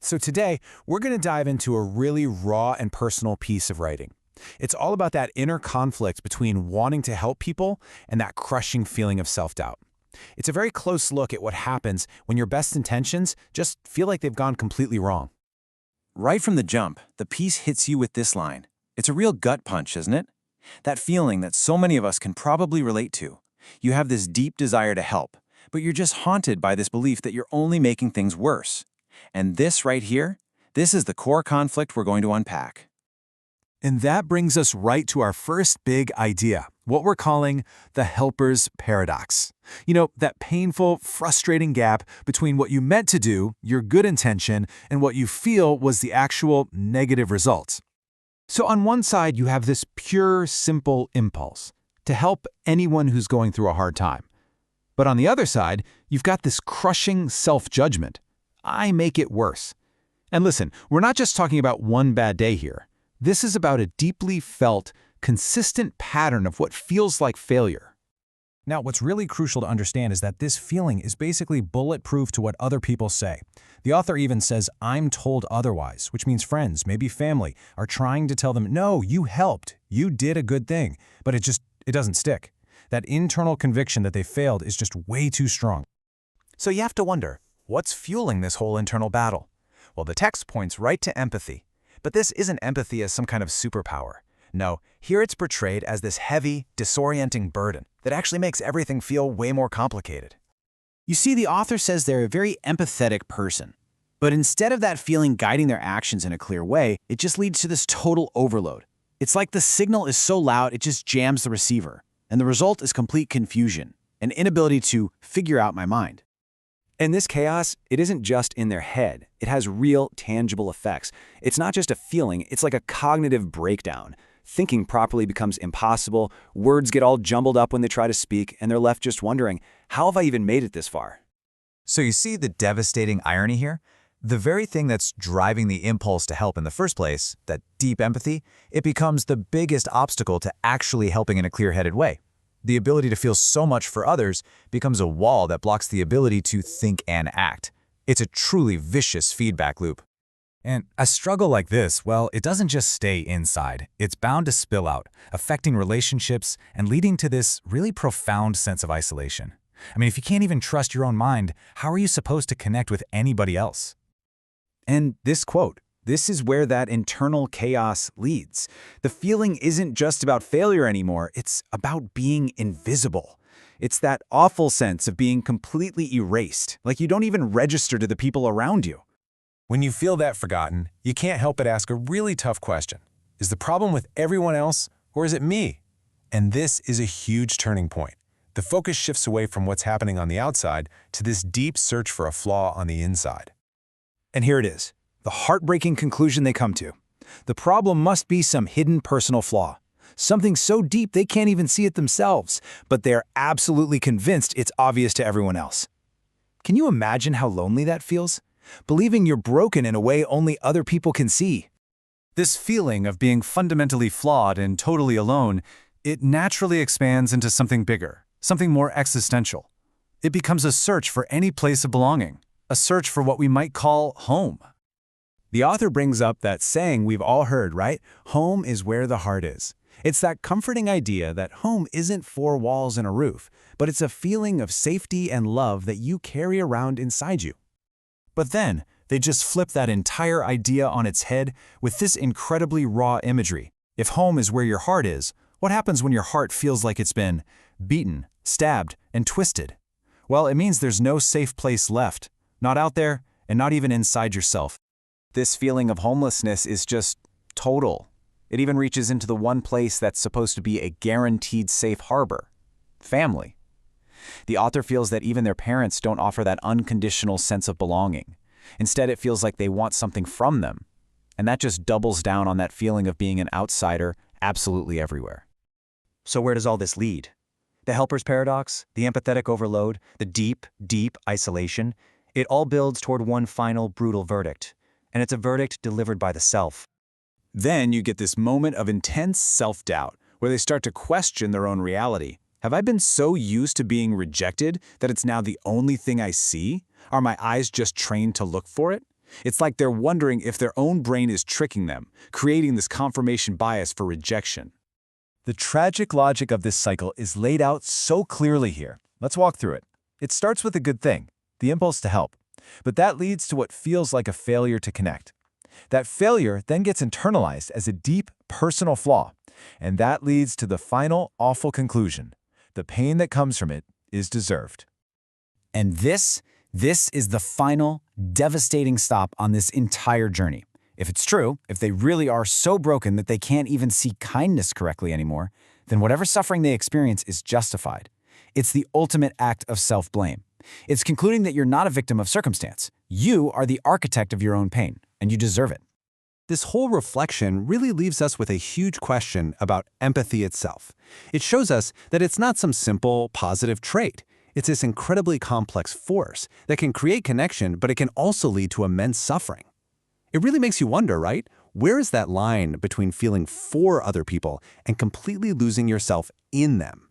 So today, we're going to dive into a really raw and personal piece of writing. It's all about that inner conflict between wanting to help people and that crushing feeling of self-doubt. It's a very close look at what happens when your best intentions just feel like they've gone completely wrong. Right from the jump, the piece hits you with this line. It's a real gut punch, isn't it? That feeling that so many of us can probably relate to. You have this deep desire to help, but you're just haunted by this belief that you're only making things worse. And this right here, this is the core conflict we're going to unpack. And that brings us right to our first big idea, what we're calling the helper's paradox. You know, that painful, frustrating gap between what you meant to do, your good intention, and what you feel was the actual negative result. So on one side, you have this pure, simple impulse to help anyone who's going through a hard time. But on the other side, you've got this crushing self-judgment. I make it worse. And listen, we're not just talking about one bad day here. This is about a deeply felt, consistent pattern of what feels like failure. Now, what's really crucial to understand is that this feeling is basically bulletproof to what other people say. The author even says, "I'm told otherwise," which means friends, maybe family, are trying to tell them, no, you helped, you did a good thing, but it doesn't stick. That internal conviction that they failed is just way too strong. So you have to wonder, what's fueling this whole internal battle? Well, the text points right to empathy. But this isn't empathy as some kind of superpower. No, here it's portrayed as this heavy, disorienting burden that actually makes everything feel way more complicated. You see, the author says they're a very empathetic person. But instead of that feeling guiding their actions in a clear way, it just leads to this total overload. It's like the signal is so loud it just jams the receiver. And the result is complete confusion, an inability to figure out my mind. And this chaos, it isn't just in their head. It has real, tangible effects. It's not just a feeling, it's like a cognitive breakdown. Thinking properly becomes impossible, words get all jumbled up when they try to speak, and they're left just wondering, how have I even made it this far? So you see the devastating irony here? The very thing that's driving the impulse to help in the first place, that deep empathy, it becomes the biggest obstacle to actually helping in a clear-headed way. The ability to feel so much for others becomes a wall that blocks the ability to think and act. It's a truly vicious feedback loop. And a struggle like this, well, it doesn't just stay inside. It's bound to spill out, affecting relationships and leading to this really profound sense of isolation. I mean, if you can't even trust your own mind, how are you supposed to connect with anybody else? And this quote, this is where that internal chaos leads. The feeling isn't just about failure anymore, it's about being invisible. It's that awful sense of being completely erased, like you don't even register to the people around you. When you feel that forgotten, you can't help but ask a really tough question. Is the problem with everyone else, or is it me? And this is a huge turning point. The focus shifts away from what's happening on the outside to this deep search for a flaw on the inside. And here it is, the heartbreaking conclusion they come to. The problem must be some hidden personal flaw. Something so deep they can't even see it themselves, but they're absolutely convinced it's obvious to everyone else. Can you imagine how lonely that feels? Believing you're broken in a way only other people can see. This feeling of being fundamentally flawed and totally alone, it naturally expands into something bigger, something more existential. It becomes a search for any place of belonging, a search for what we might call home. The author brings up that saying we've all heard, right? Home is where the heart is. It's that comforting idea that home isn't four walls and a roof, but it's a feeling of safety and love that you carry around inside you. But then, they just flip that entire idea on its head with this incredibly raw imagery. If home is where your heart is, what happens when your heart feels like it's been beaten, stabbed, and twisted? Well, it means there's no safe place left, not out there, and not even inside yourself. This feeling of homelessness is just total. It even reaches into the one place that's supposed to be a guaranteed safe harbor: family. The author feels that even their parents don't offer that unconditional sense of belonging. Instead, it feels like they want something from them. And that just doubles down on that feeling of being an outsider absolutely everywhere. So where does all this lead? The helper's paradox, the empathetic overload, the deep, deep isolation, it all builds toward one final brutal verdict. And it's a verdict delivered by the self. Then you get this moment of intense self-doubt, where they start to question their own reality. Have I been so used to being rejected that it's now the only thing I see? Are my eyes just trained to look for it? It's like they're wondering if their own brain is tricking them, creating this confirmation bias for rejection. The tragic logic of this cycle is laid out so clearly here. Let's walk through it. It starts with a good thing, the impulse to help. But that leads to what feels like a failure to connect. That failure then gets internalized as a deep personal flaw. And that leads to the final awful conclusion. The pain that comes from it is deserved. And this is the final, devastating stop on this entire journey. If it's true, if they really are so broken that they can't even see kindness correctly anymore, then whatever suffering they experience is justified. It's the ultimate act of self-blame. It's concluding that you're not a victim of circumstance. You are the architect of your own pain, and you deserve it. This whole reflection really leaves us with a huge question about empathy itself. It shows us that it's not some simple, positive trait. It's this incredibly complex force that can create connection, but it can also lead to immense suffering. It really makes you wonder, right? Where is that line between feeling for other people and completely losing yourself in them?